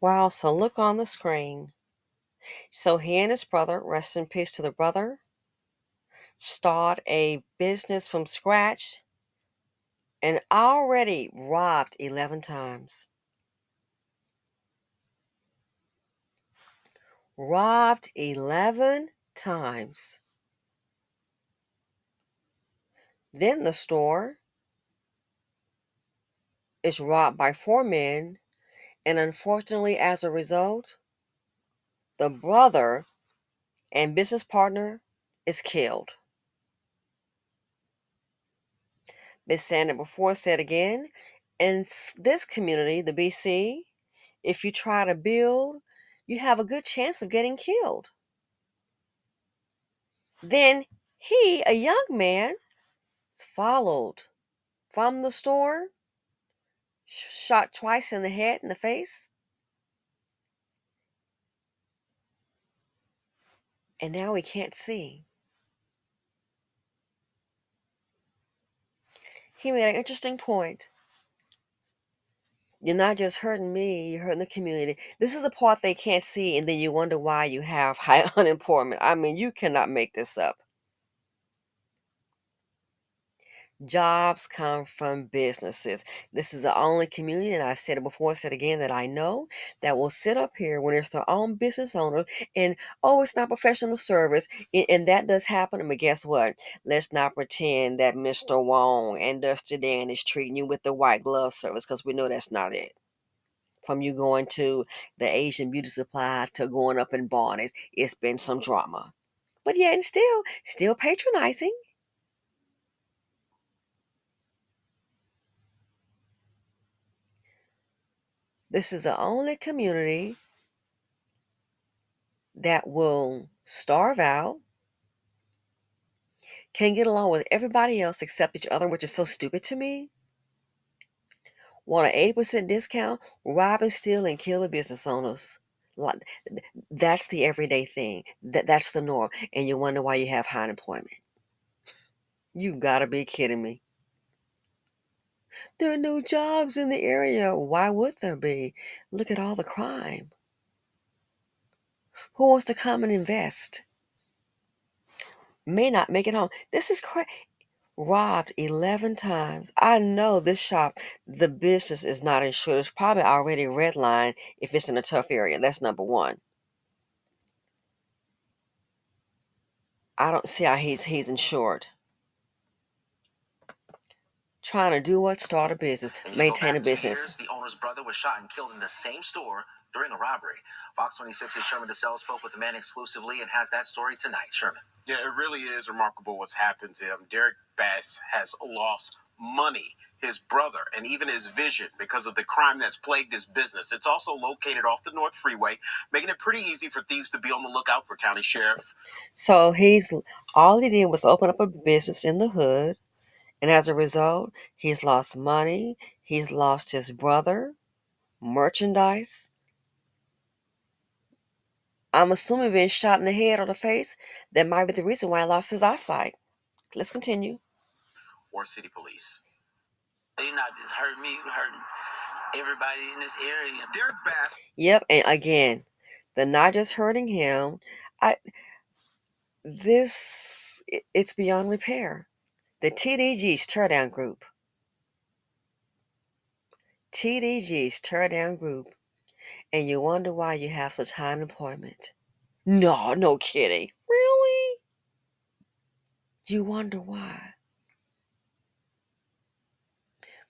Wow, so look on the screen. So he and his brother, rest in peace to the brother, start a business from scratch and already robbed 11 times. Robbed 11 times. Then the store is robbed by 4 men, and unfortunately, as a result, the brother and business partner is killed. Miss Sandra before said again, in this community, the BC, if you try to build, you have a good chance of getting killed. Then he, a young man, is followed from the store, shot twice in the head and the face, and now he can't see. He made an interesting point. You're not just hurting me, you're hurting the community. This is a part they can't see, and then you wonder why you have high unemployment. I mean, you cannot make this up. Jobs come from businesses. This is the only community, and I've said it before, said again, that I know that will sit up here when it's their own business owner and, oh, it's not professional service. And that does happen. But guess what? Let's not pretend that Mr. Wong and Dusty Dan is treating you with the white glove service, because we know that's not it. From you going to the Asian beauty supply to going up in Barney's, it's been some drama. But yeah, and still patronizing. This is the only community that will starve out, can get along with everybody else except each other, which is so stupid to me. Want an 80% discount, rob and steal and kill the business owners. That's the everyday thing. That's the norm. And you wonder why you have high unemployment. You gotta be kidding me. There are no jobs in the area. Why would there be? Look at all the crime. Who wants to come and invest? May not make it home. This is crazy. Robbed 11 times. I know this shop, the business is not insured. It's probably already redlined if it's in a tough area. That's number one. I don't see how he's insured. Trying to do what? Start a business, maintain a business. Years, the owner's brother was shot and killed in the same store during a robbery. Fox 26's Sherman DeSalle spoke with the man exclusively and has that story tonight. Sherman. Yeah, it really is remarkable what's happened to him. Derek Bass has lost money, his brother, and even his vision because of the crime that's plagued his business. It's also located off the North Freeway, making it pretty easy for thieves to be on the lookout for County Sheriff. So all he did was open up a business in the hood, and as a result, he's lost money, he's lost his brother, merchandise. I'm assuming being shot in the head or the face, that might be the reason why he lost his eyesight. Let's continue. Or city police. You're not just hurting me, you're hurting everybody in this area. Derek Bass. Yep, and again, they're not just hurting him. It's beyond repair. The TDG's teardown group. TDG's teardown group. And you wonder why you have such high unemployment. No kidding. Really? You wonder why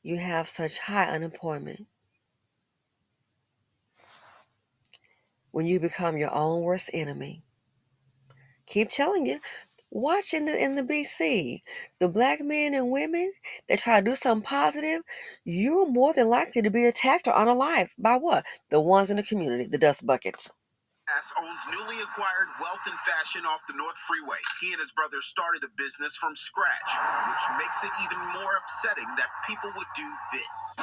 you have such high unemployment when you become your own worst enemy. Keep telling you. Watch in the BC, the black men and women that try to do something positive, you're more than likely to be attacked or unalived by what? The ones in the community, the dust buckets. Bass owns newly acquired wealth and fashion off the North Freeway. He and his brother started a business from scratch, which makes it even more upsetting that people would do this.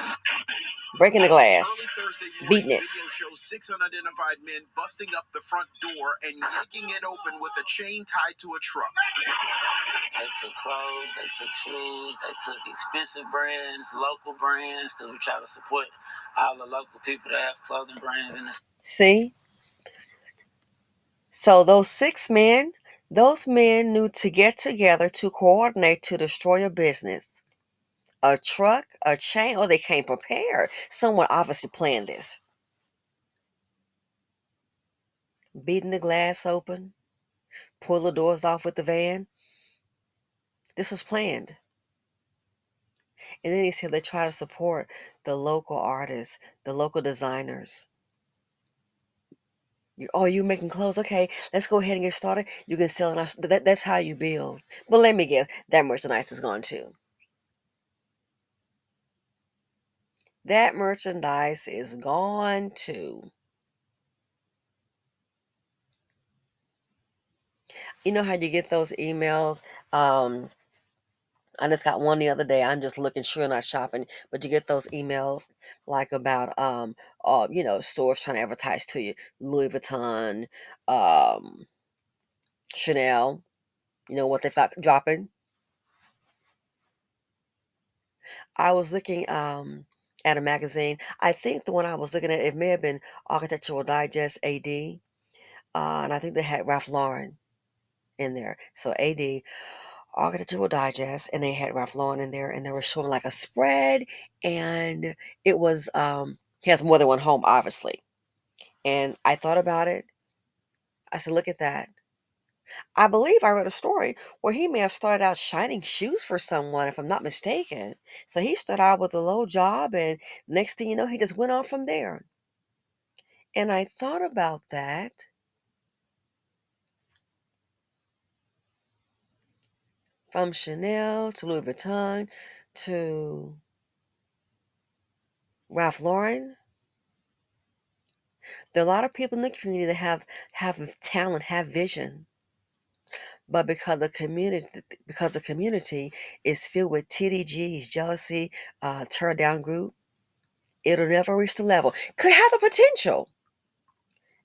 Breaking the glass, Early Thursday beating morning, it. video shows 6 unidentified men busting up the front door and yanking it open with a chain tied to a truck. They took clothes, they took shoes, they took expensive brands, local brands, because we try to support all the local people that have clothing brands in the. See? So those men knew to get together to coordinate to destroy a business, a truck, a chain, or they came prepared. Someone obviously planned this. Beating the glass open, pull the doors off with the van. This was planned. And then he said they try to support the local artists, the local designers. You making clothes? Okay, let's go ahead and get started. You can sell it. That's how you build. But let me guess, that merchandise is gone too. That merchandise is gone too. You know how you get those emails? Um, I just got one the other day. I'm just looking, sure not shopping, but you get those emails like about stores trying to advertise to you, Louis Vuitton, um, Chanel. You know what they got dropping? I was looking at a magazine. I think the one I was looking at, it may have been Architectural Digest AD, and I think they had Ralph Lauren in there. So AD, Architectural Digest, and they had Ralph Lauren in there, and they were showing like a spread, and it was he has more than one home, obviously. And I thought about it. I said, look at that. I believe I read a story where he may have started out shining shoes for someone, if I'm not mistaken. So he started out with a low job, and next thing you know, he just went on from there. And I thought about that from Chanel to Louis Vuitton to Ralph Lauren. There are a lot of people in the community that have talent, have vision, but because the community is filled with TDGs, jealousy, tear down group, it'll never reach the level. Could have the potential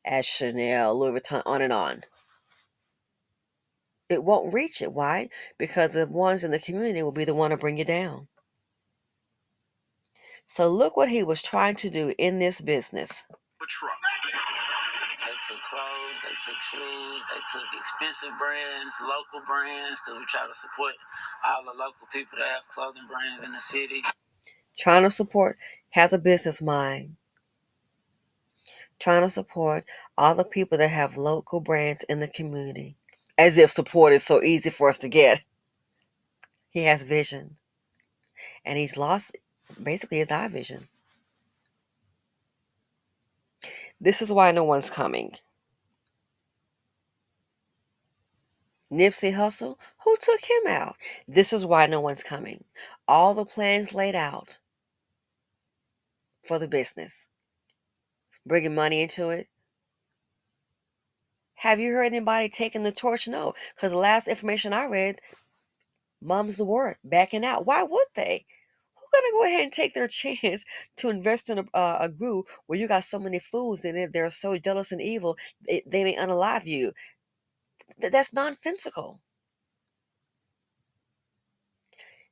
as Chanel, Louis Vuitton, on and on. It won't reach it. Why? Because the ones in the community will be the one to bring you down. So look what he was trying to do in this business. Truck. They took clothes, they took shoes, they took expensive brands, local brands, because we try to support all the local people that have clothing brands in the city. Trying to support, has a business mind. Trying to support all the people that have local brands in the community. As if support is so easy for us to get. He has vision. And he's lost basically his eye vision. This is why no one's coming. Nipsey Hussle, who took him out? This is why no one's coming. All the plans laid out for the business, bringing money into it. Have you heard anybody taking the torch? No, because the last information I read, mum's the word, backing out. Why would they? Who's gonna go ahead and take their chance to invest in a group where you got so many fools in it? They're so jealous and evil, they may unalive you. That's nonsensical.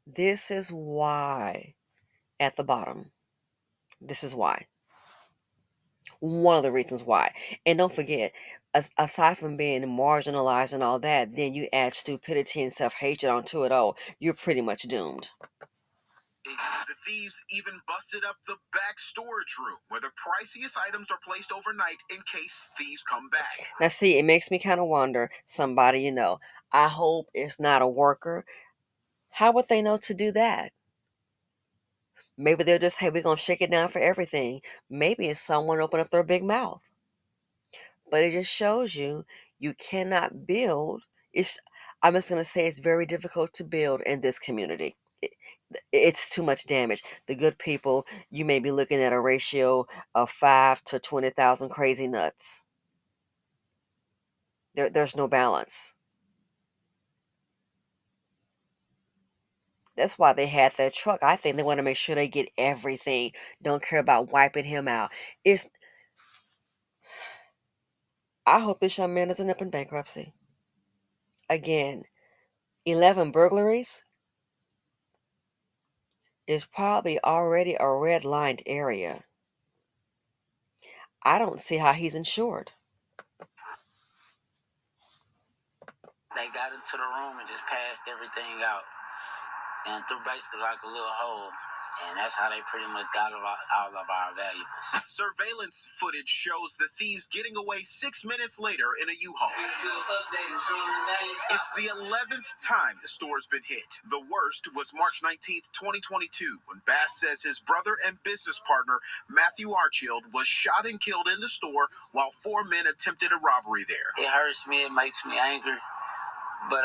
This is why at the bottom. This is why. One of the reasons why. And don't forget, aside from being marginalized and all that, then you add stupidity and self hatred onto it all. You're pretty much doomed. The thieves even busted up the back storage room where the priciest items are placed overnight in case thieves come back. Now, see, it makes me kind of wonder somebody, I hope it's not a worker. How would they know to do that? Maybe they'll just, hey, we're going to shake it down for everything. Maybe it's someone open up their big mouth. But it just shows you cannot build. I'm just going to say it's very difficult to build in this community. It's too much damage. The good people, you may be looking at a ratio of 5 to 20,000 crazy nuts. There's no balance. That's why they had that truck. I think they want to make sure they get everything. Don't care about wiping him out. It's. I hope this young man doesn't end up in bankruptcy. Again, 11 burglaries is probably already a red-lined area. I don't see how he's insured. They got into the room and just passed everything out and threw basically like a little hole. And that's how they pretty much got all of our valuables. Surveillance footage shows the thieves getting away 6 minutes later in a U-Haul. It's the 11th time the store's been hit. The worst was March 19th, 2022, when Bass says his brother and business partner, Matthew Archield, was shot and killed in the store while 4 men attempted a robbery there. It hurts me, it makes me angry, but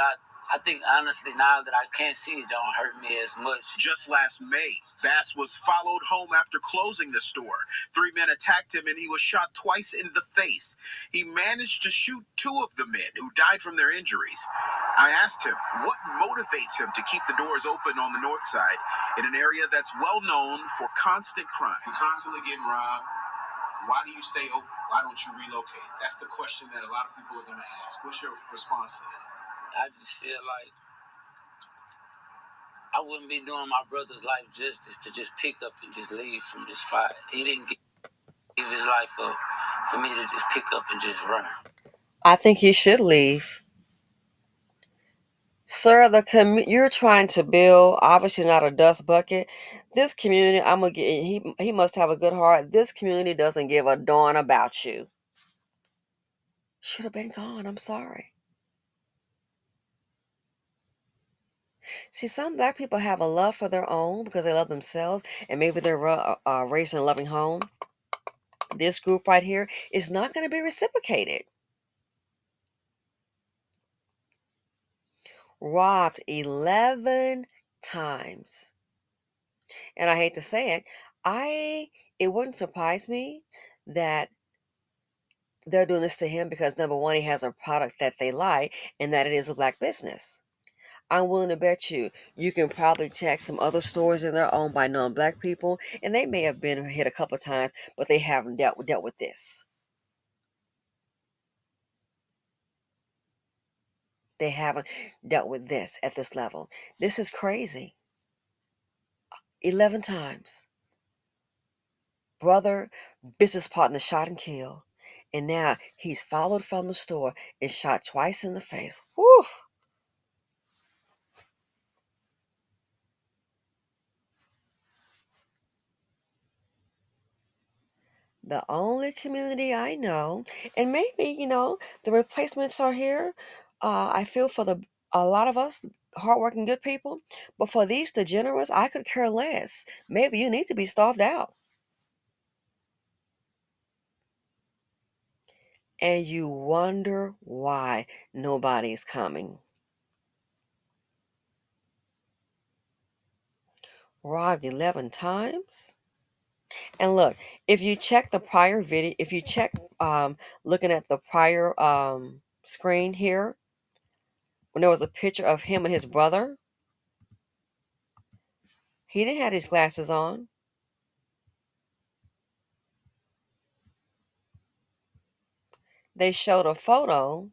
I think honestly now that I can't see it don't hurt me as much. Just last May, Bass was followed home after closing the store. 3 men attacked him and he was shot twice in the face. He managed to shoot 2 of the men who died from their injuries. I asked him what motivates him to keep the doors open on the north side in an area that's well known for constant crime. You're constantly getting robbed. Why do you stay open? Why don't you relocate? That's the question that a lot of people are going to ask. What's your response to that? I just feel like I wouldn't be doing my brother's life justice to just pick up and just leave from this spot. He didn't give his life up for me to just pick up and just run. I think he should leave. Sir, you're trying to build, obviously not a dust bucket. This community, I'm gonna get he must have a good heart. This community doesn't give a darn about you. Should have been gone. I'm sorry. See, some black people have a love for their own because they love themselves and maybe they're raised in a loving home. This group right here is not going to be reciprocated. Robbed 11 times. And I hate to say it, it wouldn't surprise me that they're doing this to him because number one, he has a product that they like and that it is a black business. I'm willing to bet you can probably check some other stores that are owned by non-black people, and they may have been hit a couple of times, but they haven't dealt with this. They haven't dealt with this at this level. This is crazy. 11 times. Brother, business partner shot and killed. And now he's followed from the store and shot twice in the face. Whew. The only community I know, and maybe, the replacements are here. I feel for a lot of us hardworking good people, but for these degenerates, I could care less. Maybe you need to be starved out. And you wonder why nobody's coming. Robbed 11 times? And look, if you check the prior video, if you check looking at the prior screen here, when there was a picture of him and his brother, he didn't have his glasses on. They showed a photo,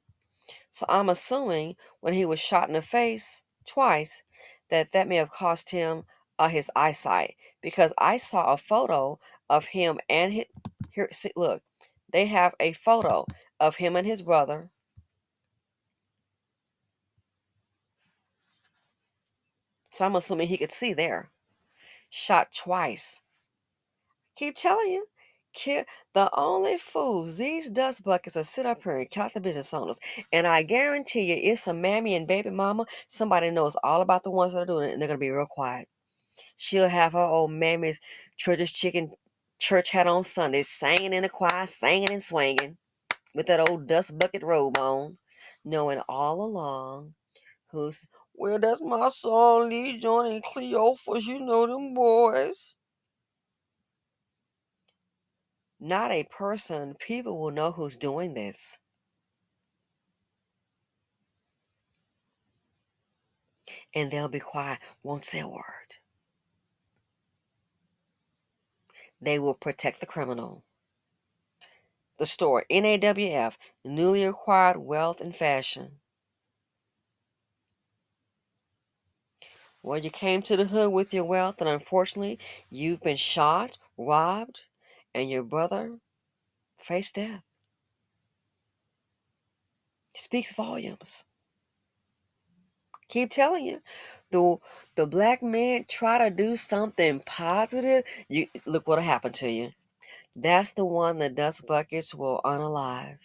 so I'm assuming when he was shot in the face twice, that may have cost him his eyesight because I saw a photo of him and his, here. See, look, they have a photo of him and his brother. So I'm assuming he could see there. Shot twice. Keep telling you. The only fools, these dust buckets that sit up here and count the business owners. And I guarantee you, it's a mammy and baby mama. Somebody knows all about the ones that are doing it, and they're going to be real quiet. She'll have her old mammy's church's chicken church hat on Sunday, singing in the choir, singing and swinging with that old dust bucket robe on, knowing all along who's, well, that's my son, Lee, John, and Cleophas, them boys. Not a person. People will know who's doing this. And they'll be quiet, won't say a word. They will protect the criminal. The store, NAWF, newly acquired wealth and fashion. Well, you came to the hood with your wealth, and unfortunately, you've been shot, robbed, and your brother faced death. Speaks volumes. Keep telling you. The the black man try to do something positive, you look what'll happen to you. That's the one the dust buckets will unalive.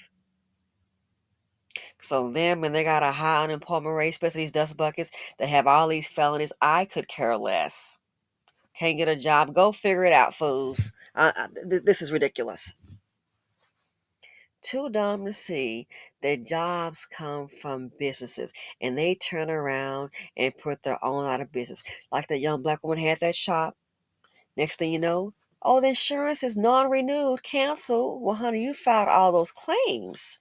So then when they got a high unemployment rate, especially these dust buckets that have all these felonies, I could care less. Can't get a job. Go figure it out, fools. This is ridiculous. Too dumb to see that jobs come from businesses and they turn around and put their own out of business. Like the young black woman had that shop. Next thing you know, oh, the insurance is non renewed, canceled. Well, honey, you filed all those claims.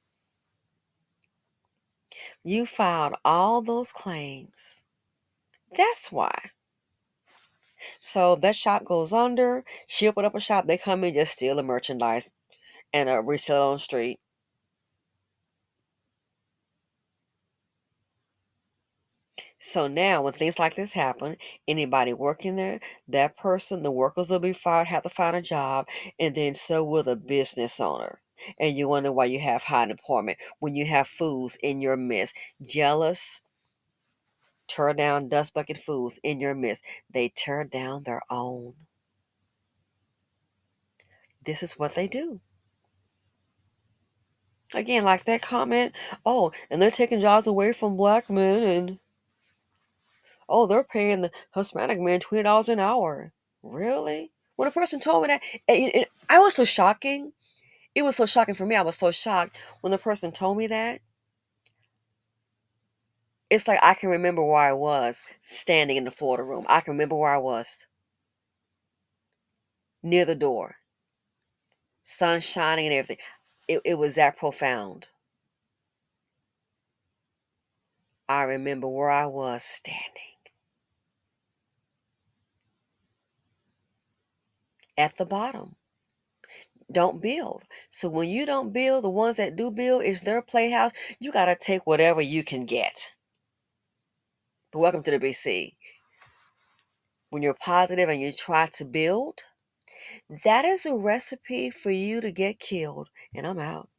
You filed all those claims. That's why. So that shop goes under. She opened up a shop. They come in, just steal the merchandise and resell it on the street. So now, when things like this happen, anybody working there, that person, the workers will be fired, have to find a job, and then so will the business owner. And you wonder why you have high unemployment when you have fools in your midst, jealous, tear down dust bucket fools in your midst. They tear down their own. This is what they do. Again, like that comment, oh, and they're taking jobs away from black men, and oh, they're paying the Hispanic man $20 an hour. Really? When a person told me that, I was so shocking. It was so shocking for me. I was so shocked when the person told me that. It's like I can remember where I was standing in the Florida room. I can remember where I was near the door, sun shining and everything. It was that profound. I remember where I was standing at the bottom. Don't build. So when you don't build, the ones that do build, is their playhouse. You got to take whatever you can get. But welcome to the BC. When you're positive and you try to build, that is a recipe for you to get killed. And I'm out.